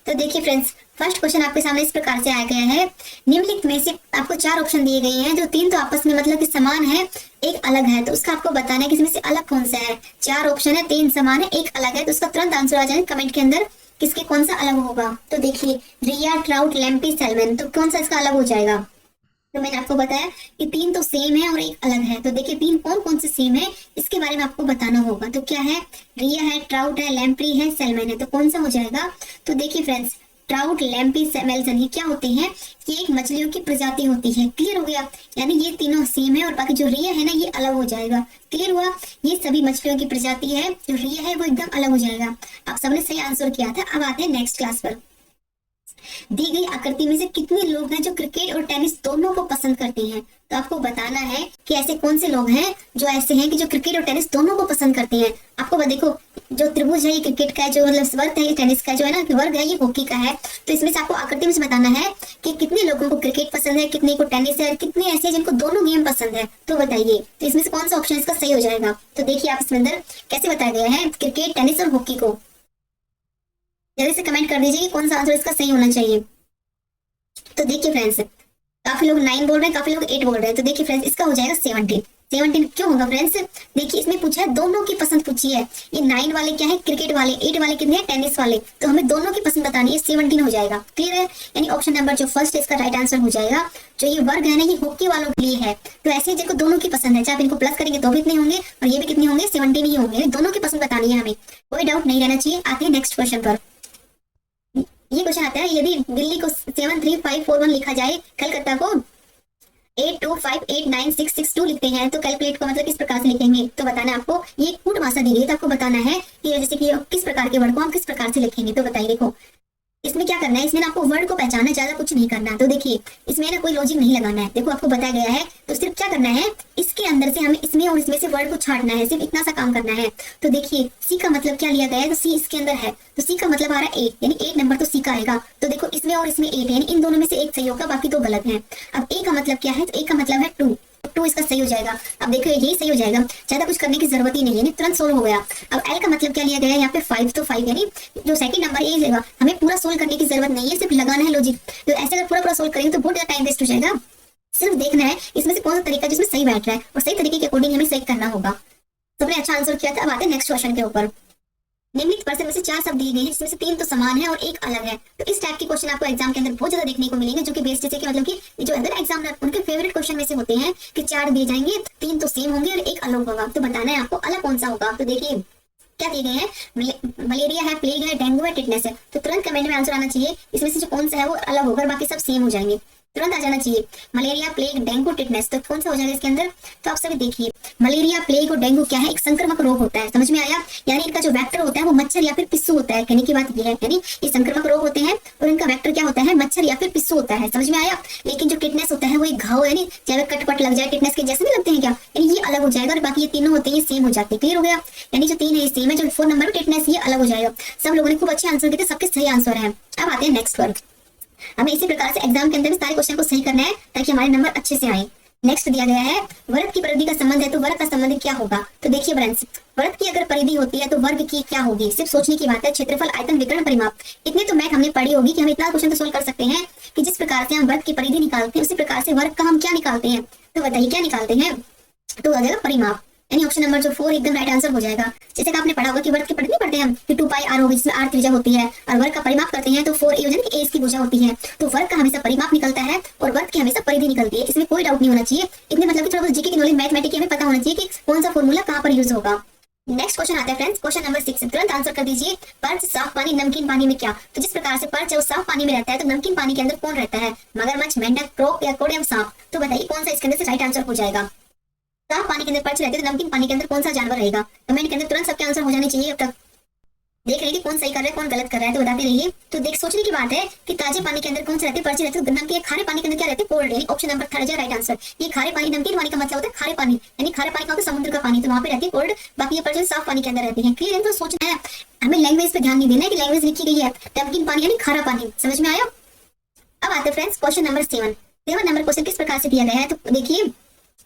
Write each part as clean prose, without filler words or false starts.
तो देखिए friends, first question आपके सामने इस प्रकार से आया गया है। निम्नलिखित में से आपको चार ऑप्शन दिए गए हैं, जो तीन तो आपस में मतलब कि समान है, एक अलग है। तो उसका आपको बताना है कि इसमें से अलग कौन सा है। चार ऑप्शन है, तीन समान है, एक अलग है। तो उसका तुरंत आंसर आ जाए कमेंट के अंदर, किसके कौन सा अलग होगा। तो देखिए, रिया, ट्राउट, लैम्पी, सैल्मन, तो कौन सा इसका अलग हो जाएगा। तो मैंने आपको बताया कि तीन तो सेम है और एक अलग है। तो देखिए, तीन कौन कौन से सेम है इसके बारे में आपको बताना होगा। तो क्या है, रिया है, ट्राउट है, लैम्प्री है, सैल्मन है। तो कौन सा हो जाएगा। तो देखिए फ्रेंड्स, ट्राउट, लैम्पी, सैल्मन, ये क्या होते हैं, ये एक मछलियों की प्रजाति होती है। क्लियर हो गया। यानी ये तीनों सेम है और बाकी जो रिया है ना, ये अलग हो जाएगा। क्लियर हुआ। ये सभी मछलियों की प्रजाति है, जो रिया है वो एकदम अलग हो जाएगा। आप सबने सही आंसर किया था। अब आते हैं नेक्स्ट क्लास पर। दी गई आकृति में से कितने लोग हैं जो क्रिकेट और टेनिस दोनों को पसंद करते हैं। तो आपको बताना है कि ऐसे कौन से लोग हैं जो ऐसे हैं कि जो क्रिकेट और टेनिस दोनों को पसंद करते हैं। आपको देखो, जो त्रिभुज है ये क्रिकेट का है, जो मतलब वर्ग है ये टेनिस का है, जो है ना वर्ग है ये हॉकी का है। तो इसमें से आपको आकृति में से बताना है कि कितने लोगों को क्रिकेट पसंद है, कितने को टेनिस है, कितने ऐसे हैं जिनको दोनों गेम पसंद है। तो बताइए, तो इसमें से कौन सा ऑप्शन इसका सही हो जाएगा। तो देखिए, आप इसमें अंदर कैसे बताया गया है क्रिकेट, टेनिस और हॉकी को। जल्दी से कमेंट कर दीजिए कि कौन सा आंसर इसका सही होना चाहिए। तो देखिए फ्रेंड्स, काफी लोग 9 बोल रहे हैं, काफी लोग 8 बोल रहे हैं। तो देखिए फ्रेंड्स, इसका हो जाएगा 17। 17 क्यों होगा फ्रेंड्स। देखिए, इसमें पूछा है दोनों की पसंद पूछी है। ये 9 वाले क्या है, क्रिकेट वाले, 8 वाले कितने हैं, टेनिस वाले। तो हमें दोनों की पसंद बतानी है, 17 हो जाएगा। क्लियर है। यानी ऑप्शन नंबर जो फर्स्ट है इसका राइट आंसर हो जाएगा। जो ये वर्ग है ना, ये हॉकी वालों के लिए है। तो ऐसे जिनको दोनों की पसंद है, चाहे आप इनको प्लस करेंगे तो भी इतने होंगे और ये भी कितने होंगे, 17 ही होंगे। दोनों की पसंद बतानी है हमें, कोई डाउट नहीं रहना चाहिए। आते हैं नेक्स्ट क्वेश्चन पर। ये क्वेश्चन आता है, यदि दिल्ली को 73541 लिखा जाए, कलकत्ता को 82589662 लिखते हैं, तो कैलकुलेट को मतलब किस प्रकार से लिखेंगे। तो बताना है आपको, ये कूट भाषा दी गई, तो आपको बताना है कि जैसे कि किस प्रकार के वर्ड को हम किस प्रकार से लिखेंगे। तो बताइए, देखो इसमें क्या करना है, इसमें आपको वर्ड को पहचानना, ज्यादा कुछ नहीं करना। तो देखिए, इसमें ना कोई लॉजिक नहीं लगाना है। देखो आपको बताया गया है, तो सिर्फ क्या करना है, इसके अंदर से हमें इसमें और इसमें से वर्ड को छांटना है, सिर्फ इतना सा काम करना है। तो देखिए, सी का मतलब क्या लिया गया है, तो सी इसके अंदर है, तो सी का मतलब आ रहा है 8, यानी 8 नंबर तो सी का आएगा। तो देखो, इसमें और इसमें 8 है, यानी इन दोनों में से एक सही होगा, बाकी दो गलत है। अब ए का मतलब क्या है, तो ए का मतलब है 2, 2 इसका सही हो जाएगा। अब देखो, यही सही हो जाएगा, ज्यादा कुछ करने की जरूरत ही नहीं है, तुरंत सोल्व हो गया। अब एल का मतलब क्या लिया गया है, यहाँ पे 5, तो 5 यानी जो सेकंड नंबर ये जाएगा। हमें पूरा सोल्व करने की जरूरत नहीं है, सिर्फ लगाना है लॉजिक। तो ऐसे अगर पूरा सोल्व करेंगे तो बहुत ज्यादा टाइम वेस्ट हो जाएगा। सिर्फ देखना है इसमें से कौन सा तरीका जिसमें सही बैठ रहा है, और सही तरीके के अकॉर्डिंग हमें सही करना होगा। सबने अच्छा आंसर किया था। अब आते हैं नेक्स्ट क्वेश्चन के ऊपर। निम्नलिखित प्रश्न में से 4 शब्द दिए गए हैं, जिसमें से 3 तो समान है और एक अलग है। तो इस टाइप के क्वेश्चन आपको एग्जाम के अंदर बहुत ज्यादा देखने को मिलेंगे, जो कि बेस्ट जैसे कि मतलब कि जो अंदर एग्जामिनर उनके फेवरेट क्वेश्चन में से होते हैं कि 4 दिए जाएंगे, 3 तो सेम होंगे और एक अलग होगा। तो बताना है आपको अलग कौन सा होगा। तो देखिए, क्या दिए गए हैं, मलेरिया है, प्लेग है, डेंगू है, टिटनेस है। तो तुरंत कमेंट में आंसर आना चाहिए, इसमें से जो कौन सा है वो अलग होगा, बाकी सब सेम हो जाएंगे। तुरंत आ जाना चाहिए, मलेरिया, प्लेग, डेंगू, टिटनेस। तो कौन सा हो जाएगा इसके अंदर। तो आप सभी देखिए, मलेरिया, प्लेग और डेंगू क्या है, एक संक्रामक रोग होता है। समझ में आया। यानी इनका जो वेक्टर होता है वो मच्छर या फिर पिस्सू होता है। कहने की बात ये है, यानी ये संक्रामक रोग होते हैं और इनका वेक्टर क्या होता है, मच्छर या फिर पिस्सू होता है। समझ में आया। लेकिन जो टिटनेस होता है वो एक घाव, यानी चाहे कटपट लग जाए, टिटनेस के जैसे नहीं लगते हैं क्या, यानी ये अलग हो जाएगा और बाकी ये तीनों होते हैं ये सेम हो जाते हैं। क्लियर हो गया। यानी जो 3 है ये सेम है, जो 4 नंबर टिटनेस ये अलग हो जाएगा। सब लोगों ने खूब अच्छे आंसर दिए, सबके सही आंसर है। अब आते हैं नेक्स्ट वर्ड। हमें इसी प्रकार से एग्जाम के अंदर भी सारे क्वेश्चन को सही करना है, ताकि हमारे नंबर अच्छे से आए। नेक्स्ट दिया गया है, वर्ग की परिधि का संबंध है, तो वर्ग का संबंध क्या होगा। तो देखिए फ्रेंड्स, वर्ग की अगर परिधि होती है तो वर्ग की क्या होगी, सिर्फ सोचने की बात है। क्षेत्रफल, आयतन, विकर्ण, परिमाप, इतने तो मैथ हमने पढ़ी होगी कि हम इतना क्वेश्चन तो सोल्व कर सकते हैं कि जिस प्रकार से हम वर्ग की परिधि निकालते हैं उसी प्रकार से वर्ग का हम क्या निकालते हैं। तो बताइए क्या निकालते हैं। तो आ जाएगा परिमाप, यानी ऑप्शन नंबर जो 4 एकदम राइट आंसर हो जाएगा। जैसे कि आपने पढ़ा होगा कि वर्ग की परिधि पढ़ते हैं हम कि 2 पाई r होगी, जिसमें r त्रिज्या होती है, और वर्ग का परिमाप करते हैं तो 4a हो जाएगा, a इसकी भुजा होती है। तो वर्ग का हमेशा परिमाप निकलता है और वर्ग की हमेशा परिधि निकलती है, इसमें कोई डाउट नहीं होना चाहिए। इतने मतलब कि थोड़ा बहुत जीके की नॉलेज, मैथमेटिक्स हमें पता होना चाहिए कि कौन सा फॉर्मूला कहाँ पर यूज होगा। नेक्स्ट क्वेश्चन आता है फ्रेंड्स, क्वेश्चन नंबर 6। तुरंत आंसर कर दीजिए। पर्च, साफ पानी, नमकीन पानी में क्या। तो जिस प्रकार से पर्च है वो साफ पानी में रहता है, तो नमकीन पानी के अंदर कौन रहता है, मगरमच्छ, मेंढक, क्रोक या कोड या सांप। तो बताइए कौन सा इसके अंदर से राइट आंसर हो जाएगा। साफ पानी के अंदर पर्च रहते हैं, तो नमकीन पानी के अंदर कौन सा जानवर रहेगा। कमेंट के अंदर तुरंत सबके आंसर हो जाने चाहिए। अब तक देख रहे हैं कि कौन सही कर रहा है, कौन गलत कर रहा है, तो बताते रहिए। तो देख, सोचने की बात है कि ताजे पानी के अंदर कौन से रहते हैं, पर्चे रहते हैं। नमकीन, खारे पानी के अंदर क्या रहते हैं, कोल्ड, यानी ऑप्शन नंबर 3 राइट आंसर। ये खारे पानी, नमकीन पानी का मतलब होता है खारे पानी, यानी खारे पानी का होता है समुद्र का पानी, तो वहां पे रहती है कोल्ड। बाकी ये पर्चे साफ पानी के अंदर रहती है। क्लियर है। तो सोचना है, हमें लैंग्वेज पे ध्यान नहीं देना है कि लैंग्वेज लिखी गई है, नमकीन पानी यानी खारा पानी। समझ में आया। अब आते हैं friends question number 7 number question किस प्रकार से दिया गया है। तो देखिए,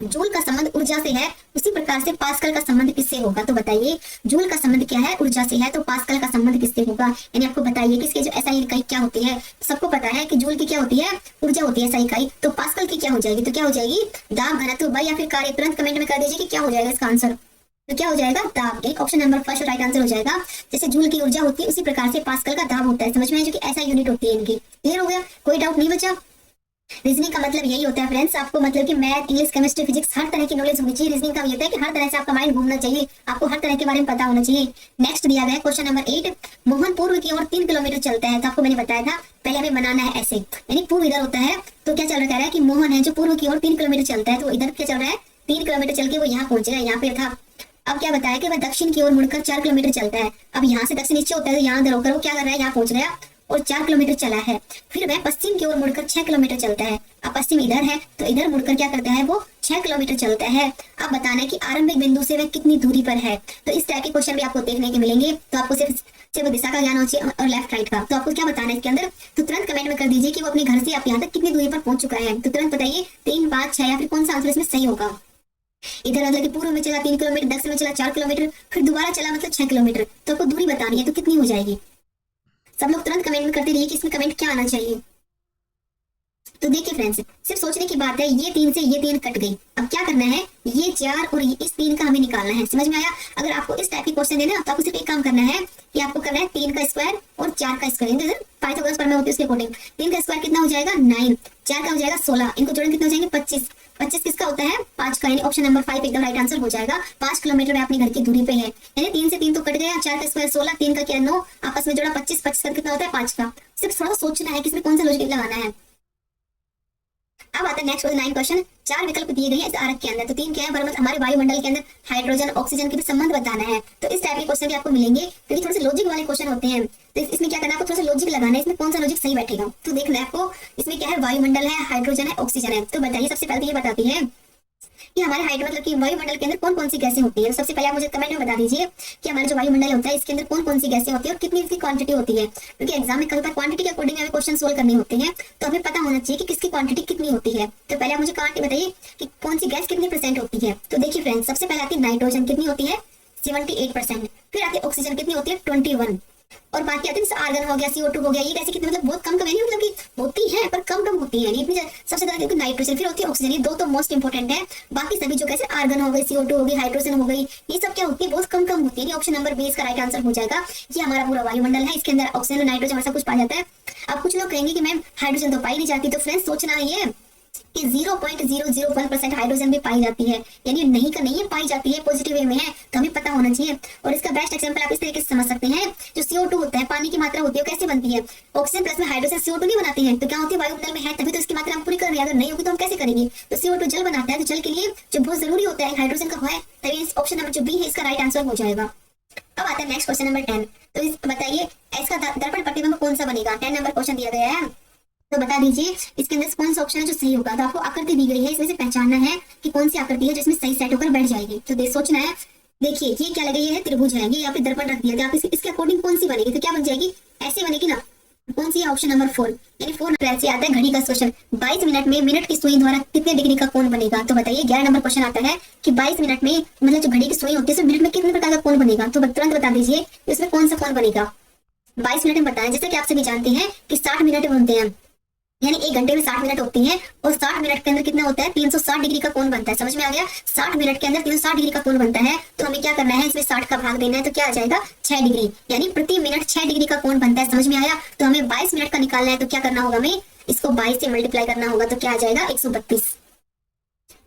जूल का संबंध ऊर्जा से है, उसी प्रकार से पास्कल का संबंध किससे होगा? तो बताइए, जूल का संबंध क्या है? ऊर्जा से है, तो पास्कल का संबंध किससे होगा? यानी आपको बताइए कि इसके जो SI इकाई क्या होती है? सबको पता है कि जूल की क्या होती है? ऊर्जा होती है SI इकाई। तो पास्कल की क्या हो जाएगी? तो क्या हो जाएगी? दाब, घनत्व, बल या फिर कार्य। तुरंत कमेंट में कर दीजिए कि क्या हो जाएगा इसका आंसर। तो क्या हो जाएगा? दाब। एक option number first right answer हो जाएगा। जैसे जूल की ऊर्जा होती है उसी प्रकार से पास्कल का दाब होता है। समझ में आया? जो कि SI यूनिट होती है इनकी। क्लियर हो गया? कोई डाउट नहीं बचा? रीजनिंग का मतलब यही होता है फ्रेंड्स, आपको मतलब कि मैथ, इंग्लिश, केमिस्ट्री, फिजिक्स हर तरह की नॉलेज होनी चाहिए। रीजनिंग का ये होता है कि हर तरह से आपका माइंड घूमना चाहिए, आपको हर तरह के बारे में पता होना चाहिए। नेक्स्ट दिया गया है क्वेश्चन नंबर 8, मोहन पूर्व की ओर 3 किलोमीटर चलता है। तो आपको मैंने बताया था पहले हमें बनाना है ऐसे, यानी पूर्व इधर होता है तो क्या चल रहा है कि मोहन है जो पूर्व की ओर 3 किलोमीटर चलता है, तो इधर क्या चल रहा है? 3 किलोमीटर चल के वो यहाँ पहुंचेगा, यहाँ पे था। अब क्या बताया कि वह दक्षिण की ओर मुड़कर 4 किलोमीटर चलता है। अब यहाँ से दक्षिण नीचे होता है तो यहाँ उधर होकर वो क्या कर रहा है? यहाँ पहुंच गया और 4 किलोमीटर चला है। फिर वह पश्चिम की ओर मुड़कर 6 किलोमीटर चलता है। अब पश्चिम इधर है तो इधर मुड़कर क्या करता है? वो 6 किलोमीटर चलता है। अब बताना है कि आरंभिक बिंदु से वह कितनी दूरी पर है। तो इस टाइप के क्वेश्चन भी आपको देखने के मिलेंगे। तो आपको सिर्फ दिशा का ज्ञान होना चाहिए और लेफ्ट राइट का। तो आपको क्या बताना है इसके अंदर? तो तुरंत कमेंट में कर दीजिए कि वो अपने घर से आप यहाँ तक कितनी दूरी पर पहुंच चुका है। तो तुरंत बताइए 3, 5, 6 या फिर कौन सा आंसर इसमें सही होगा। इधर मतलब कि पूर्व में चला 3 किलोमीटर, दक्षिण में चला 4 किलोमीटर, फिर दोबारा चला मतलब 6 किलोमीटर। तो आपको दूरी बतानी है तो कितनी हो जाएगी? सब लोग तुरंत कमेंट में करते रहिए कि इसमें कमेंट क्या आना चाहिए। तो देखिए फ्रेंड्स, सिर्फ सोचने की बात है, ये 3 से ये 3 कट गई। अब क्या करना है? ये 4 और इस 3 का हमें निकालना है। समझ में आया? अगर आपको इस टाइप के क्वेश्चन देना तो आपको सिर्फ एक काम करना है कि आपको करना है 3 का स्क्वायर और 4 का स्क्वायर। पाइथागोरस प्रमेय होती है उसके अकॉर्डिंग 3 का स्क्वायर कितना हो जाएगा? 9, 4 का हो जाएगा 16, इनको जोड़ें कितने हो जाएंगे? 25। 25 किसका होता है? 5 का, यानी ऑप्शन नंबर 5 एकदम राइट आंसर हो जाएगा। 5 किलोमीटर में अपने घर की दूरी पे है, यानी 3 से 3 तो कट गया, 4 का स्क्वायर 16, 3 का क्या 9, आपस में जोड़ा 25, 25 का कितना होता है? 5 का। सिर्फ थोड़ा सोचना है कि इसमें कौन सा लॉजिक लगाना है। अब आता है नेक्स्ट 9 क्वेश्चन। 4 विकल्प दिए गए हैं इस आरेख के अंदर। तो 3 क्या है? बराबर हमारे वायुमंडल के अंदर हाइड्रोजन, ऑक्सीजन के भी संबंध बताना है। तो इस टाइप के क्वेश्चन भी आपको मिलेंगे क्योंकि थोड़े से लॉजिक वाले क्वेश्चन होते हैं। तो इसमें क्या करना है? आपको थोड़ा सा लॉजिक लगाना है, इसमें कौन सा लॉजिक सही बैठेगा। तो देखना है आपको, इसमें क्या है? वायुमंडल है, हाइड्रोजन है, ऑक्सीजन है। तो बताइए, सबसे पहले ये बताती है कि हमारे हाइड्रो मतलब कि वायुमंडल के अंदर कौन कौन सी गैसें होती है। सबसे पहले आप मुझे कमेंट में बता दीजिए कि हमारा जो वायुमंडल होता है इसके अंदर कौन कौन सी गैसें होती है और कितनी इसकी क्वांटिटी होती है। क्योंकि एग्जाम में कभी बार क्वांटिटी के अकॉर्डिंग हमें क्वेश्चन सोल्व करने होते हैं, तो हमें पता होना चाहिए कि किसकी क्वांटिटी कितनी होती है। तो पहले आप मुझे क्वांटिटी बताइए कि कौन सी गैस कितनी % होती है। तो देखिए फ्रेंड्स, सबसे पहले आती है नाइट्रोजन, कितनी होती है? 78%। फिर आती है ऑक्सीजन, कितनी होती है? 21। और बाकी आते हैं आर्गन हो गया, CO2 हो गया, ये कैसे कितने मतलब बहुत कम नहीं, मतलब कि होती है पर कम कम होती है। इतनी सबसे ज्यादा क्योंकि नाइट्रोजन, फिर होती है ऑक्सीजन, ये 2 तो मोस्ट इंपोर्टेंट है। बाकी सभी जो कैसे आर्गन हो गई, CO2 हो गई, हाइड्रोजन हो गई, ये सब क्या होती है? बहुत कम कम होती है। ऑप्शन नंबर 20 का राइट आंसर हो जाएगा। ये हमारा पूरा वायुमंडल है, इसके अंदर ऑक्सीजन और नाइट्रोजन सब कुछ पाया जाता है। अब कुछ लोग कहेंगे कि मैम हाइड्रोजन तो पाई नहीं जाती। तो फ्रेंड्स सोचना है ये कि 0.001% हाइड्रोजन भी पाई जाती है, यानी नहीं का नहीं है, पाई जाती है, पॉजिटिव वे में है, तो हमें पता होना चाहिए। और इसका बेस्ट एग्जांपल आप इस तरीके से समझ सकते हैं, जो CO2 होता है, पानी की मात्रा होती है, कैसे बनती है? ऑक्सीजन प्लस में हाइड्रोजन CO2 नहीं बनाती है, तो क्या होती है? वायुमंडल में है तभी तो इसकी मात्रा हम पूरी कर रहे हैं, अगर नहीं होगी तो हम कैसे करेंगे? तो CO2 जल बनाता है, तो जल के लिए जो बहुत जरूरी होता है हाइड्रोजन का है, तभी ऑप्शन नंबर जो बी है इसका राइट आंसर हो जाएगा। अब आता है नेक्स्ट क्वेश्चन नंबर 10। तो इस बताइए इसका दर्पण प्रतिबिंब कौन सा बनेगा? 10 नंबर क्वेश्चन दिया गया है, तो बता दीजिए इसके अंदर कौन सा ऑप्शन है जो सही होगा। तो आपको आकृति दी गई है, इसमें से पहचानना है कि कौन सी आकृति है जिसमें सही सेट होकर बैठ जाएगी। तो सोचना है। देखिए ये क्या लगे, ये है त्रिभुज है, ये यहाँ पे दर्पण रख दिया, आप इसके अकॉर्डिंग कौन सी बनेगी? तो क्या बन जाएगी? ऐसे बनेगी ना। कौन सी है? ऑप्शन नंबर 4, यानी 4 ऐसे आता है। घड़ी का क्वेश्चन, 22 मिनट में मिनट की सुई द्वारा कितने डिग्री का कोण बनेगा? तो बताइए 11 नंबर क्वेश्चन आता है कि 22 मिनट में मतलब जो घड़ी की सुई होती है मिनट में कितने प्रकार का कोण बनेगा। तो तुरंत बता दीजिए इसमें कौन सा कोण बनेगा। 22 मिनट में बताएं, जैसे कि आप सभी जानते हैं कि 60 मिनट बनते हैं, यानी 1 घंटे में 60 मिनट होती है, और 60 मिनट के अंदर कितना होता है? 360 डिग्री का कोण बनता है। समझ में आ गया? 60 मिनट के अंदर 360 डिग्री का कोण बनता है। तो हमें क्या करना है? इसमें 60 का भाग देना है, तो क्या आ जाएगा? 6 डिग्री, यानी प्रति मिनट 6 डिग्री का कोण बनता है। समझ में आया? तो हमें 22 मिनट का निकालना है, तो क्या करना होगा? हमें इसको 22 से मल्टीप्लाई करना होगा, तो क्या आ जाएगा? 132,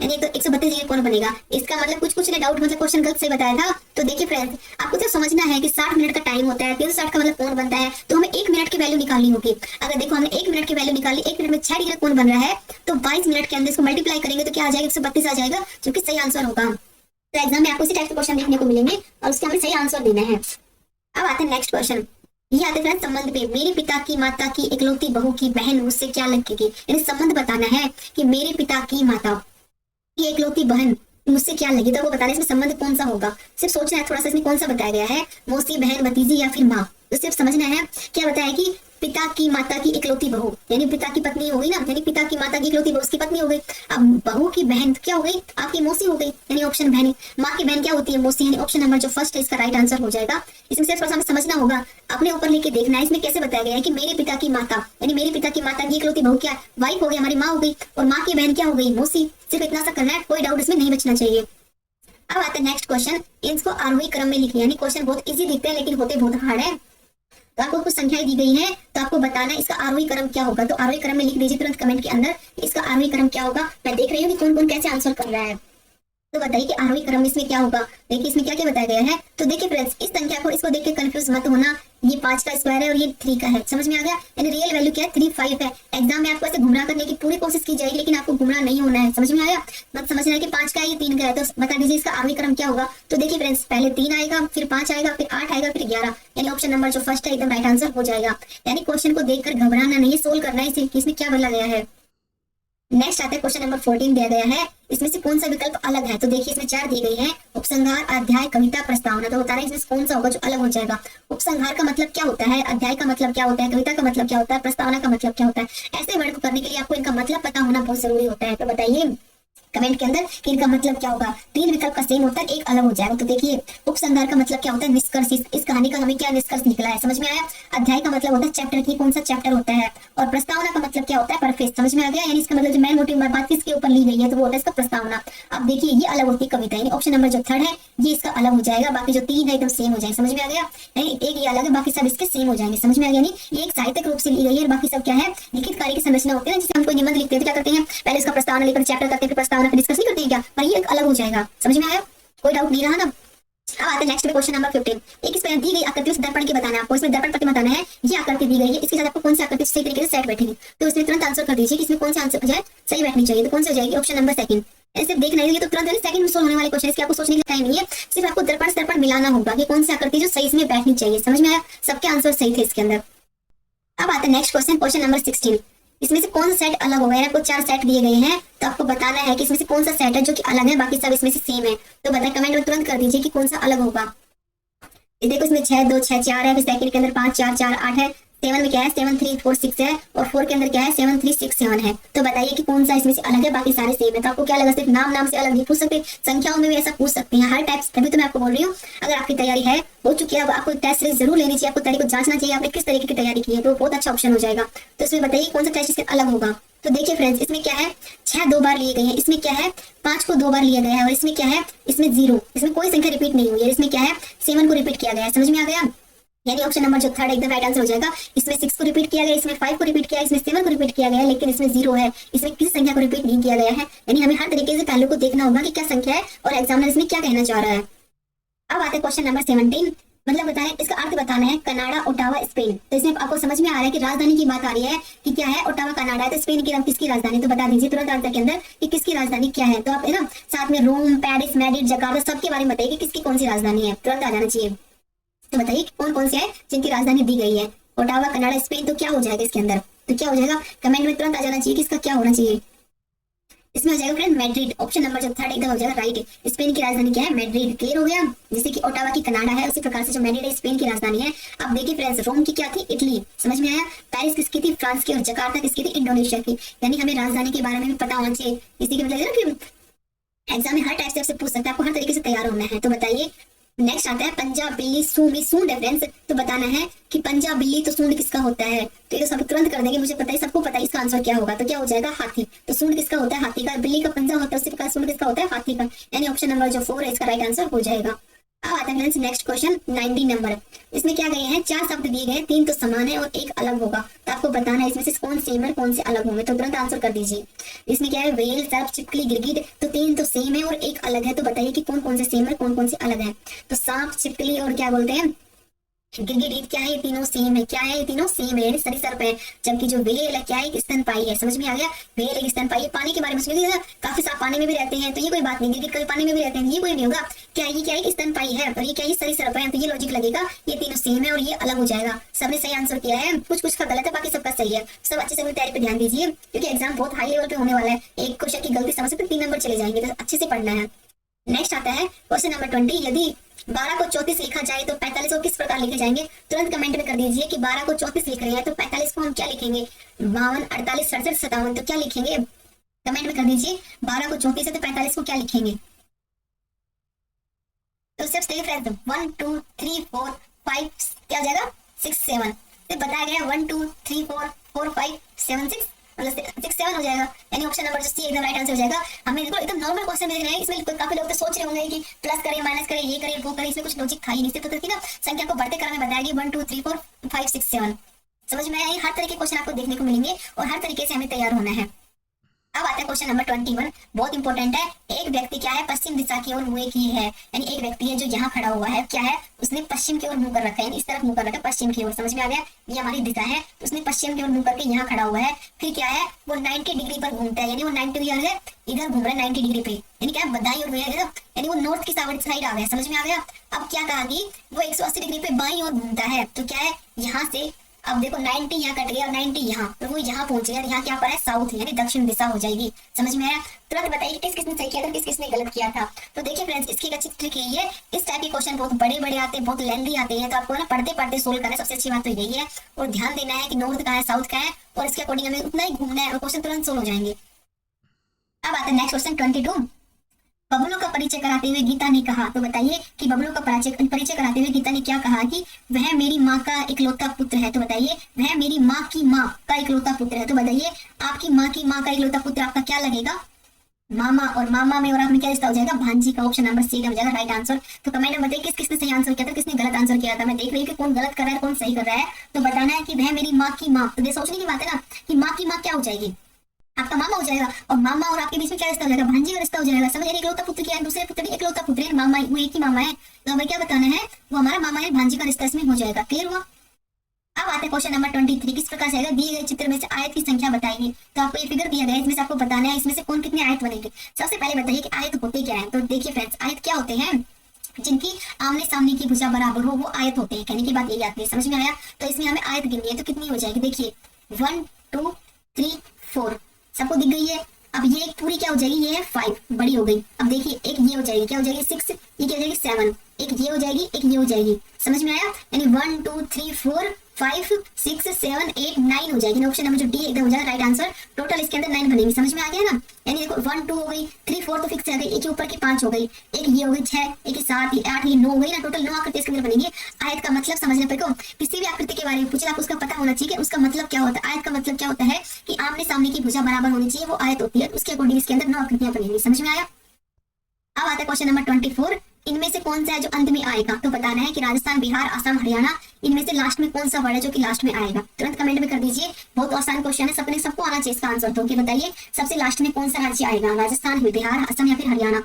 यानी तो 132 डिग्री कोण बनेगा। इसका मतलब कुछ ने डाउट मतलब क्वेश्चन गलत से बताया था। तो देखिए फ्रेंड्स, आपको तो समझना है कि 60 मिनट का टाइम होता है, 360 का मतलब कोण बनता है, तो हमें 1 मिनट की वैल्यू निकालनी होगी। अगर देखो हमने 1 मिनट की वैल्यू निकाली, 1 मिनट में 6 डिग्री कोण बन रहा है, तो 22 मिनट के अंदर इसको मल्टीप्लाई करेंगे तो क्या आ जाएगा? 132 आ जाएगा, जो कि सही आंसर होगा। तो एग्जाम में आपको इसी टाइप के क्वेश्चन देखने को मिलेंगे और उसके हमें सही आंसर देना है। अब आते हैं नेक्स्ट क्वेश्चन। ये आते हैं संबंध पे। मेरे पिता की माता की इकलौती बहू की बहन मुझसे क्या लगेगी? यानी संबंध बताना है कि मेरे पिता की माता की इकलौती बहन मुझसे क्या लगी, तो वो बताने इसमें संबंध कौन सा होगा। सिर्फ सोचना है थोड़ा सा, इसमें कौन सा बताया गया है? मौसी, बहन, भतीजी या फिर माँ। तो सिर्फ समझना है क्या बताया कि पिता की माता की इकलौती बहू, यानी पिता की पत्नी हो गई ना, यानी पिता की माता की इकलौती बहू उसकी पत्नी हो गई। अब बहू की बहन क्या हो गई, आपकी मौसी हो गई, यानी ऑप्शन बहन। माँ की बहन क्या होती है, मौसी, यानी ऑप्शन नंबर जो फर्स्ट है इसका राइट आंसर हो जाएगा। इसमें सिर्फ थोड़ा सा हमें समझना होगा, अपने ऊपर लेके देखना है। इसमें कैसे बताया गया है कि मेरे पिता की माता, यानी मेरे पिता की माता की इकलौती बहू क्या, वाइफ हो गई, हमारी माँ हो गई, और माँ की बहन क्या हो गई, मौसी। सिर्फ इतना सा करना है, कोई डाउट इसमें नहीं बचना चाहिए। अब आता है नेक्स्ट क्वेश्चन, इसको आरोही क्रम में लिखिए, यानी क्वेश्चन बहुत इजी दिखते हैं लेकिन होते बहुत हार्ड है। तो आपको कुछ संख्याएं दी गई है, तो आपको बताना है इसका आरोही क्रम क्या होगा। तो आरोही क्रम में लिख दीजिए तुरंत कमेंट के अंदर, इसका आरोही क्रम क्या होगा। मैं देख रही हूँ कि कौन कौन कैसे आंसर कर रहा है, तो बताइए कि आरोही क्रम इसमें क्या होगा। देखिए इसमें क्या क्या बताया गया है। तो देखिए फ्रेंड्स, इस संख्या को, इसको देख के कंफ्यूज मत होना, ये 5 का स्क्वायर है और ये 3 का है, समझ में आ गया। यानी रियल वैल्यू क्या है, 3 5 है। एग्जाम में आपको ऐसे गुमराह करने की पूरी कोशिश की जाएगी, लेकिन आपको गुमराह नहीं होना है, समझ में आया। मत समझना है कि 5 का है ये 3 का है। तो बता दीजिए इसका आरोही क्रम क्या होगा। तो देखिए फ्रेंड्स, पहले 3 आएगा, फिर 5 आएगा, फिर 8 आएगा, फिर 11, यानी ऑप्शन नंबर जो फर्स्ट है एकदम राइट आंसर हो जाएगा। यानी क्वेश्चन को देखकर घबराना नहीं है, सोल्व करना है इसे कि इसमें क्या बोला गया है। नेक्स्ट आता है क्वेश्चन नंबर 14 दिया गया है, इसमें से कौन सा विकल्प अलग है। तो देखिए इसमें 4 दी गई है, उपसंहार, अध्याय, कविता, प्रस्तावना। तो बताना इसमें कौन सा होगा जो अलग हो जाएगा। उपसंहार का मतलब क्या होता है, अध्याय का मतलब क्या होता है, कविता का मतलब क्या होता है, प्रस्तावना का मतलब क्या होता है। ऐसे वर्ड को करने के लिए आपको इनका मतलब पता होना बहुत जरूरी होता है। तो बताइए कमेंट के अंदर कि इनका मतलब क्या होगा। 3 विकल्प का सेम होता है, एक अलग हो जाएगा। तो देखिए उपसंहार का मतलब क्या होता है, निष्कर्ष, इस कहानी का हमें क्या निष्कर्ष निकला है, समझ में आया। अध्याय का मतलब होता है चैप्टर की, कौन सा चैप्टर होता है। और प्रस्तावना का मतलब क्या होता है, परफेस, समझ में आ गया। यानी इसका मतलब जो मेन मोटिव बात किसके ऊपर ली गई है, तो वो होता है इसका प्रस्तावना। अब देखिए ये अलग होती है कविता, यानी ऑप्शन नंबर जो 3 है ये इसका अलग हो जाएगा। बाकी जो 3 है एकदम सेम हो जाएगा, समझ में आ गया। यानी एक ये अलग है, बाकी सब इसके सेम हो जाएंगे, समझ में आ गया। यानी ये एक साहित्यिक रूप से ली गई है, बाकी सब क्या है, लिखित कार्य की संरचना होती है। जिसे हम कोई निबंध लिखते हैं तो क्या करते हैं, पहले इसका प्रस्तावना लेकर चैप्टर करते हैं, फिर प्रस्तावना फिर डिस्कस नहीं करते हैं क्या, पर ये अलग हो जाएगा, समझ में आया, कोई डाउट नहीं रहा ना। अब आते हैं नेक्स्ट में क्वेश्चन नंबर 15। एक इसमें दी गई आकृति उस दर्पण की बताना है आपको। इसमें दर्पण प्रति बताना है, ये आकृति दी गई है, इसके साथ आपको कौन सी आकृति सही तरीके से सेट बैठेगी। तो इसमें तुरंत आंसर कर दीजिए कि इसमें कौन सी आंसर हो जाए सही बैठनी चाहिए। तो कौन सी हो जाएगी, ऑप्शन नंबर सेकंड। ऐसे देखना है, ये तो तुरंत सेकंड में सोल्व होने वाले क्वेश्चन, इसके आपको सोचने का टाइम नहीं है, सिर्फ आपको दर्पण से दर्पण मिलाना होगा कि कौन सी आकृति जो सही इसमें बैठनी चाहिए, समझ में आया। सबके आंसर सही थे इसके अंदर। अब आते हैं नेक्स्ट क्वेश्चन, क्वेश्चन नंबर 16। इसमें से कौन सा सेट अलग होगा। आपको 4 सेट दिए गए हैं, तो आपको बताना है कि इसमें से कौन सा सेट है जो कि अलग है, बाकी सब इसमें से सेम है। तो बताए कमेंट में तुरंत कर दीजिए कि कौन सा अलग होगा। देखो इसमें 6 2 6 4 है, फिर सेकंड के अंदर 5 4 4 8 है, 7 में क्या है 7 3 4 6 है, और 4 के अंदर क्या है 7 3 6 7 है। तो बताइए कि कौन सा इसमें से अलग है, बाकी सारे सेम है। तो आपको क्या लगा, सिर्फ नाम से अलग नहीं पूछ सकते, संख्याओं में भी ऐसा पूछ सकते हैं, हर टाइप्स। तभी तो मैं आपको बोल रही हूँ, अगर आपकी तैयारी है हो चुकी है, अब आपको टेस्ट सीरीज जरूर लेनी चाहिए, आपको तैयारी को जांचना चाहिए आपने किस तरीके की तैयारी की है, तो बहुत अच्छा ऑप्शन हो जाएगा। तो इसमें बताइए कौन सा टेस्ट इससे अलग होगा। तो देखिए फ्रेंड्स, इसमें क्या है 6 2 बार लिए गए हैं, इसमें क्या है 5 को 2 बार लिया गया है, और इसमें क्या है, इसमें 0, इसमें कोई संख्या रिपीट नहीं हुई है। इसमें क्या है 7 को रिपीट किया गया है, समझ में आ गया। यानी ऑप्शन नंबर जो 3 एकदम राइट आंसर हो जाएगा। इसमें 6 को रिपीट किया गया, इसमें 5 को रिपीट किया, इसमें 7 को रिपीट किया गया, लेकिन इसमें 0 है, इसमें किसी संख्या को रिपीट नहीं किया गया है। यानी हमें हर तरीके से पहलू को देखना होगा कि क्या संख्या है और एग्जामिनर इसमें क्या कहना चाह रहा है। अब आते हैं क्वेश्चन नंबर 17। मतलब बताएं, इसका अर्थ बताना है, कनाडा, ओटावा, स्पेन। तो इसमें आपको समझ में आ रहा है कि राजधानी की बात आ रही है कि क्या है, ओटावा कनाडा है, तो स्पेन की किसकी राजधानी। तो बता दीजिए तुरंत आंसर के अंदर कि किसकी राजधानी क्या है। तो आप है ना साथ में रोम, पेरिस, मैड्रिड, जकार्ता सबके बारे में बताइए कि किसकी कौन सी राजधानी है, तुरंत आ जाना चाहिए। तो बताइए कौन कौन से है जिनकी राजधानी दी गई है, ओटावा, कनाडा, स्पेन। तो क्या हो जाएगा इसके अंदर, तो क्या हो जाएगा, कमेंट में तुरंत आ जाना चाहिए कि इसका क्या होना चाहिए। इसमें हो जाएगा फ्रेंड मैड्रिड, ऑप्शन नंबर जो 3 एकदम हो जाएगा राइट। स्पेन की राजधानी क्या है, मैड्रिड। क्लियर हो गया। जैसे कि ओटावा की कनाडा है, उसी प्रकार से जो मैड्रिड है स्पेन की राजधानी है। अब देखिए फ्रेंड्स, रोम की क्या थी, इटली, समझ में आया। पेरिस किसकी थी, फ्रांस की, और जकार्ता किसकी थी, इंडोनेशिया की। यानी हमें राजधानी के बारे में भी पता होना चाहिए। इसी के मतलब है ना कि एग्जाम में हर टाइप से पूछ सकता है, आपको हर तरीके से तैयार होना है। तो बताइए नेक्स्ट आता है पंजाब, बिल्ली, सूंड, सूंड है फ्रेंड्स। तो बताना है कि पंजाब, बिल्ली, तो सूंड किसका होता है। तो ये सब तुरंत कर देंगे, मुझे पता है, सबको पता है इसका आंसर क्या होगा। तो क्या हो जाएगा, हाथी। तो सूंड किसका होता है, हाथी का। बिल्ली का पंजा होता है, उसी प्रकार सूंड किसका होता है, हाथी का। यानी ऑप्शन नंबर जो 4 है इसका राइट आंसर हो जाएगा। अब आता है फ्रेंड्स नेक्स्ट क्वेश्चन 19 नंबर। इसमें क्या गए हैं, 4 शब्द दिए गए, 3 तो समान है और 1 अलग होगा। तो आपको बताना है इसमें से कौन सेम है, कौन से अलग होंगे। तो तुरंत आंसर कर दीजिए। इसमें क्या है, वेल, सर्प, छिपकली, गिरगिट। तो 3 तो सेम है और 1 अलग है। तो बताइए कि कौन कौन से सेम है, कौन कौन से अलग है। तो सांप, छिपकली और क्या बोलते हैं, गिरगिट, क्या है, ये तीनों सेम है। क्या है, ये तीनों सेम है, सरीसृप है। जबकि जो व्हेल है क्या है, एक स्तनपायी है, समझ में आ गया। व्हेल एक स्तनपायी, पानी के बारे में सुनिए, काफी साफ पानी में भी रहते हैं, तो ये कोई बात नहीं। गिरगिट कभी पानी में भी रहते हैं, ये कोई नहीं होगा। क्या ये क्या है, स्तनपायी है, और ये क्या है, सरीसृप है। तो ये लॉजिक लगेगा, ये तीनों सेम है और ये अलग हो जाएगा। सबने सही आंसर किया है, कुछ कुछ का गलत है, बाकी सबका सही है। सब अच्छे से अपनी तैयारी पे ध्यान दीजिए, क्योंकि एग्जाम बहुत हाई लेवल पे होने वाला है। एक क्वेश्चन की गलती समझ से 3 नंबर चले जाएंगे, तो अच्छे से पढ़ना है। नेक्स्ट आता है क्वेश्चन नंबर 20। यदि 12 को 34 लिखा जाए तो 45 को किस प्रकार लिखे जाएंगे? तुरंत कमेंट में कर दीजिए कि 12 को 34 लिख रहे हैं तो 45 को हम क्या लिखेंगे? 52, 48, 67, 57 तो क्या लिखेंगे? कमेंट में कर दीजिए 12 को 34 है तो 45 को क्या लिखेंगे? तो स्टेप्स देखिए फ्रेंड्स, 1 2 3 4 5 क्या हो जाएगा? 6 7 तो बताया गया 1 2 3 4 4 5 7 6 मतलब 6 7 हो जाएगा, यानी ऑप्शन नंबर जो सी एकदम राइट आंसर हो जाएगा। हमें देखो एकदम नॉर्मल क्वेश्चन देख रहे हैं, इसमें काफी लोग तो सोच रहे होंगे कि प्लस करें माइनस करें ये करें वो करें, इसमें कुछ लॉजिक था ही नहीं, सिर्फ तो ना संख्या को बढ़ते क्रम में बताया गया 1 2 3 4 5 6 7। समझ में आया? हर तरह के क्वेश्चन आपको देखने को मिलेंगे और हर तरीके से हमें तैयार होना है। अब आता है क्वेश्चन नंबर 21, बहुत इंपॉर्टेंट है। एक व्यक्ति क्या है? पश्चिम दिशा की ओर मुंह किए है, यानी एक व्यक्ति है जो यहाँ खड़ा हुआ है, क्या है? उसने पश्चिम की ओर मुंह कर रखा है, इस तरफ मुंह कर रखा है पश्चिम की ओर। समझ में आ गया? ये हमारी दिशा है, तो उसने पश्चिम की ओर मुंह करके यहाँ खड़ा हुआ है। फिर क्या है? वो 90 डिग्री पर घूमता है, यानी वो 90 डिग्री है इधर घूम रहा है 90 डिग्री पे, यानी क्या बदाई और यानी वो नॉर्थ की साइड आ गया। समझ में आ गया? अब क्या कहा कि वो 180 डिग्री पे बाईं ओर घूमता है, तो क्या है? यहाँ से अब देखो 90 यहाँ कट गया और 90 यहाँ, तो वो यहाँ पहुंच गया, यहाँ क्या पर है? साउथ, यानी दक्षिण दिशा हो जाएगी। समझ में आया? तुरंत बताइए किस किसने सही किया था, किस किसने गलत किया था। तो देखिए फ्रेंड्स, इसकी एक अच्छी ट्रिक यही है, इस टाइप के क्वेश्चन बहुत बड़े बड़े आते हैं, बहुत लेंथी आते हैं, तो आपको ना पढ़ते पढ़ते सोल्व करना है। सबसे अच्छी बात तो यही है, और ध्यान देना है कि नॉर्थ का है साउथ का है, और इसके अकॉर्डिंग हमें उतना ही घूमना है और क्वेश्चन तुरंत सोल्व हो जाएंगे। अब आता है नेक्स्ट क्वेश्चन 22, बबलू का परिचय कराते हुए गीता ने कहा। तो बताइए कि बबलू का परिचय कराते हुए गीता ने क्या कहा कि वह मेरी माँ का इकलौता पुत्र है। तो बताइए वह मेरी माँ की माँ का इकलौता पुत्र है। तो बताइए आपकी माँ की माँ का इकलौता पुत्र आपका क्या लगेगा? मामा, और मामा में और आप में क्या रिश्ता हो जाएगा? भांजी का। ऑप्शन नंबर सी हो जाएगा राइट आंसर। तो कमेंट में बताइए किस किसने सही आंसर किया था, किसने गलत आंसर किया था। मैं देख रही हूँ कि कौन गलत कर रहा है कौन सही कर रहा है। तो बताना है कि वह मेरी माँ की माँ। तो ये सोचने की बात है ना कि माँ की माँ क्या हो जाएगी? आपका मामा हो जाएगा, और मामा और आपके बीच में क्या रिश्ता हो जाएगा? भांजी का रिश्ता हो जाएगा। समझ रहे? इकलौता पुत्र क्या है? दूसरे पुत्र इकलौता पुत्र है, मामा वो एक ही मामा है, तो हमें क्या बताना है? वो हमारा मामा है, भांजी का रिश्ता इसमें हो जाएगा। क्लियर हुआ? अब आते हैं क्वेश्चन नंबर 23, किस प्रकार से आएगा? दिए गए चित्र में से आयत की संख्या बताइए। तो आपको ये फिगर दिया गया है, इसमें से आपको बताना है इसमें से कौन कितने आयत बनेंगे। सबसे पहले बताइए कि आयत होते क्या है। तो देखिए फ्रेंड्स, आयत क्या होते हैं? जिनकी आमने सामने की भुजा बराबर हो वो आयत होते हैं। कहने की बात यही आती है। समझ में आया? तो इसमें हमें आयत गिननी है, तो कितनी हो जाएगी? देखिए 1 2 3 4 सबको दिख गई है। अब ये एक पूरी क्या हो जाएगी? ये है 5, बड़ी हो गई। अब देखिए एक ये हो जाएगी, क्या हो जाएगी? 6, ये क्या हो जाएगी? 7, एक ये हो जाएगी, एक ये हो जाएगी। समझ में आया? यानी 1 2 3 4 5 6 7 8 9 हो जाएगी। ऑप्शन नंबर जो डी एकदम हो जाएगा राइट आंसर। टोटल इसके अंदर 9 बनेंगी। समझ में आ गया ना? यानी देखो 1 2 हो गई, 3 4 तो फिक्स है गई, एक के ऊपर की 5 हो गई, एक ये हो गई 6, एक 7, 8, ये 9 हो गई ना। टोटल 9 आकृति इसके अंदर बनेंगी। आयत का मतलब समझने पर को किसी भी आकृति के बारे में पूछे आप उसका पता होना चाहिए कि उसका मतलब क्या होता है। आयत का मतलब क्या होता है कि आमने सामने की भुजा बराबर होनी चाहिए, वो आयत होती है। उसके अकॉर्डिंग इसके अंदर 9 आकृतियां बनेंगी। समझ में आया? अब आता है क्वेश्चन नंबर 24, इनमें से कौन सा है जो अंत में आएगा। तो बताना है कि राजस्थान, बिहार, असम, हरियाणा, इनमें से लास्ट में कौन सा वर्ड है जो कि लास्ट में आएगा। तुरंत कमेंट में कर दीजिए। बहुत आसान क्वेश्चन है, सबने सबको आना चाहिए इसका आंसर। तो बताइए सबसे लास्ट में कौन सा राज्य आएगा? राजस्थान, बिहार, असम या फिर हरियाणा।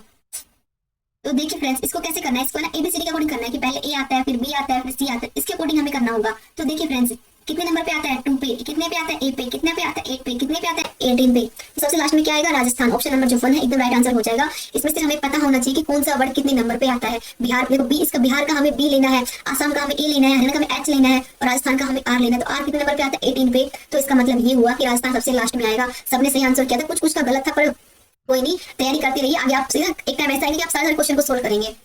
तो देखिए फ्रेंड्स, इसको कैसे करना है? इसको ना एबीसीडी के अकॉर्डिंग करना है कि पहले ए आता है, फिर बी आता है, फिर सी आता है, इसके अकॉर्डिंग हमें करना होगा। तो देखिए फ्रेंड्स, कितने नंबर पे आता है? 2 पे, कितने पे आता है? 8 पे, कितने पे आता है? 8 पे, कितने पे आता है? 18 पे। तो सबसे लास्ट में क्या आएगा? राजस्थान। ऑप्शन नंबर जो 1 है एकदम राइट आंसर हो जाएगा। इसमें से हमें पता होना चाहिए कि कौन सा वर्ड कितने नंबर पे आता है। बिहार, देखो बी, इसका बिहार का हमें बी लेना है, असम का हमें ए लेना है, हरियाणा का हमें एच लेना है, और राजस्थान का हमें आर लेना है। तो आर कितने नंबर पे आता है? 18 पे। तो इसका मतलब ये हुआ कि राजस्थान सबसे लास्ट में आएगा। सबने सही आंसर किया था, कुछ कुछ का गलत था, पर कोई नहीं, तैयारी करते रहिए। आगे आप एक टाइम ऐसा आएगा कि आप सारे क्वेश्चन को सोल्व करेंगे।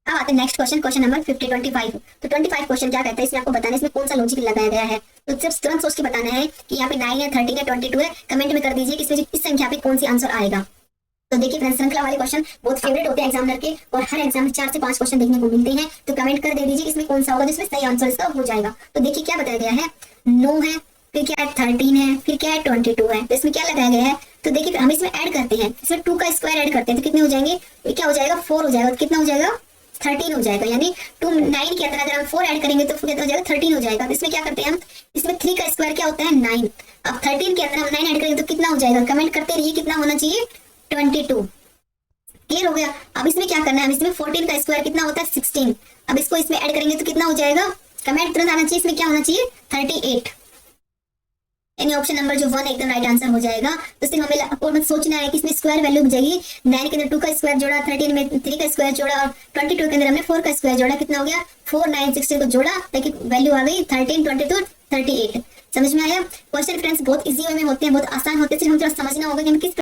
अब आते हैं नेक्स्ट क्वेश्चन, क्वेश्चन नंबर 25। तो 25 क्वेश्चन क्या कहता है? इसमें आपको बताना है इसमें कौन सा लॉजिक लगाया गया है। तो सिर्फ तुरंत सोच के बताना है कि यहाँ पे 9 है, 13 है, 22 है। कमेंट में कर दीजिए कि इसमें इस संख्या पे कौन सी आंसर आएगा। तो देखिए फ्रेंड्स, श्रृंखला वाले क्वेश्चन बहुत फेवरेट होते हैं एग्जामिनर के, और हर एग्जाम में 4 से 5 क्वेश्चन देखने को मिलते हैं। तो कमेंट कर दे दीजिए इसमें कौन सा होगा जिसमें सही आंसर इसका हो जाएगा। तो देखिए क्या बताया गया है? 9 है, फिर क्या है? 13 है, फिर क्या है? 22 है। तो इसमें क्या लगाया गया है? तो देखिए हम इसमें ऐड करते हैं, इसमें 2 का स्क्वायर ऐड करते हैं, तो कितने हो जाएंगे? क्या हो जाएगा? 4 हो जाएगा। कितना हो जाएगा? 13 हो जाएगा। यानी 2 9 के अंदर अगर हम 4 ऐड करेंगे तो कितना हो जाएगा? 13 हो जाएगा। तो इसमें क्या करते हैं हम? इसमें 3 का स्क्वायर क्या होता है? 9। अब 13 के अंदर हम 9 ऐड करेंगे तो कितना हो जाएगा? कमेंट करते रहिए कितना होना चाहिए? 22। क्लियर हो गया? अब इसमें क्या करना है? इसमें 14 का स्क्वायर कितना होता है? 16। अब इसको इसमें ऐड करेंगे तो कितना हो जाएगा? कमेंट तुरंत आना चाहिए। इसमें क्या होना चाहिए? 38। यानी ऑप्शन नंबर जो 1 एकदम राइट आंसर हो जाएगा। तो सिर्फ हमें आपको सोचना है कि इसमें स्क्वायर वैल्यू हो जाएगी। 9 के अंदर 2 का स्क्वायर जोड़ा, 13 में 3 का स्क्वायर जोड़ा, और 22 के अंदर हमने 4 का स्क्वायर जोड़ा। कितना हो गया? 4 9 16 को जोड़ा, ताकि वैल्यू आ गई 13 22 38। समझ में आया? क्वेश्चन फ्रेंड्स बहुत इजी वे में होते हैं, बहुत आसान होते हैं, सिर्फ हम थोड़ा समझना होगा कि हम किस